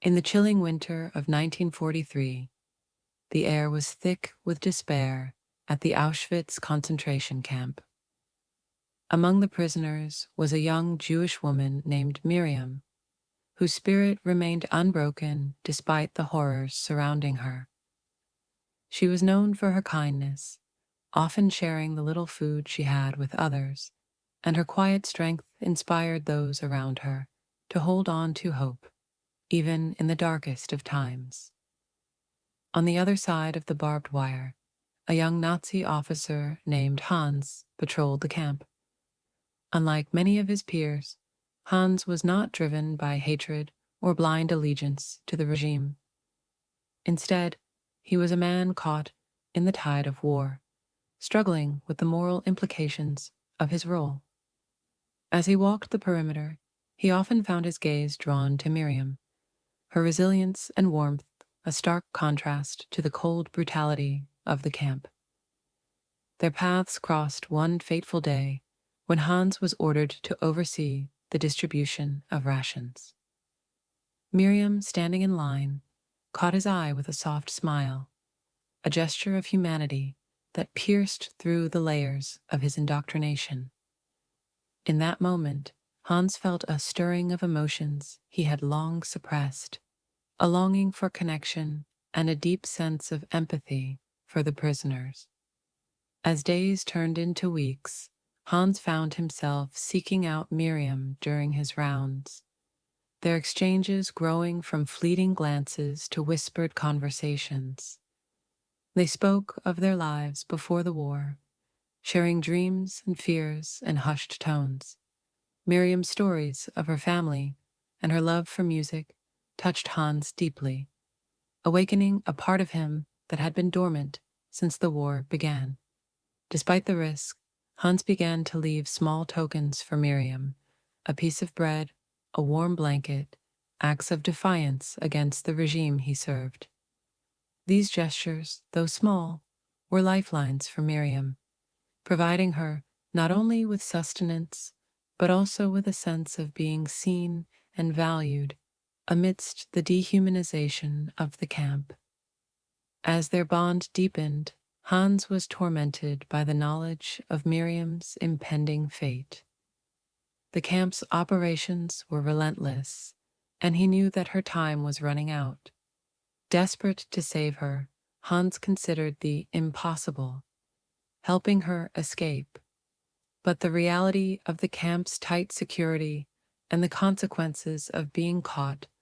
In the chilling winter of 1943, the air was thick with despair at the Auschwitz concentration camp. Among the prisoners was a young Jewish woman named Miriam, whose spirit remained unbroken despite the horrors surrounding her. She was known for her kindness, often sharing the little food she had with others, and her quiet strength inspired those around her to hold on to hope, even in the darkest of times. On the other side of the barbed wire, a young Nazi officer named Hans patrolled the camp. Unlike many of his peers, Hans was not driven by hatred or blind allegiance to the regime. Instead, he was a man caught in the tide of war, struggling with the moral implications of his role. As he walked the perimeter, he often found his gaze drawn to Miriam, her resilience and warmth a stark contrast to the cold brutality of the camp. Their paths crossed one fateful day when Hans was ordered to oversee the distribution of rations. Miriam, standing in line, caught his eye with a soft smile, a gesture of humanity that pierced through the layers of his indoctrination. In that moment, Hans felt a stirring of emotions he had long suppressed, a longing for connection and a deep sense of empathy for the prisoners. As days turned into weeks, Hans found himself seeking out Miriam during his rounds, their exchanges growing from fleeting glances to whispered conversations. They spoke of their lives before the war, sharing dreams and fears in hushed tones. Miriam's stories of her family and her love for music touched Hans deeply, awakening a part of him that had been dormant since the war began. Despite the risk, Hans began to leave small tokens for Miriam, a piece of bread, a warm blanket, acts of defiance against the regime he served. These gestures, though small, were lifelines for Miriam, providing her not only with sustenance, but also with a sense of being seen and valued amidst the dehumanization of the camp. As their bond deepened, Hans was tormented by the knowledge of Miriam's impending fate. The camp's operations were relentless, and he knew that her time was running out. Desperate to save her, Hans considered the impossible, helping her escape. But the reality of the camp's tight security and the consequences of being caught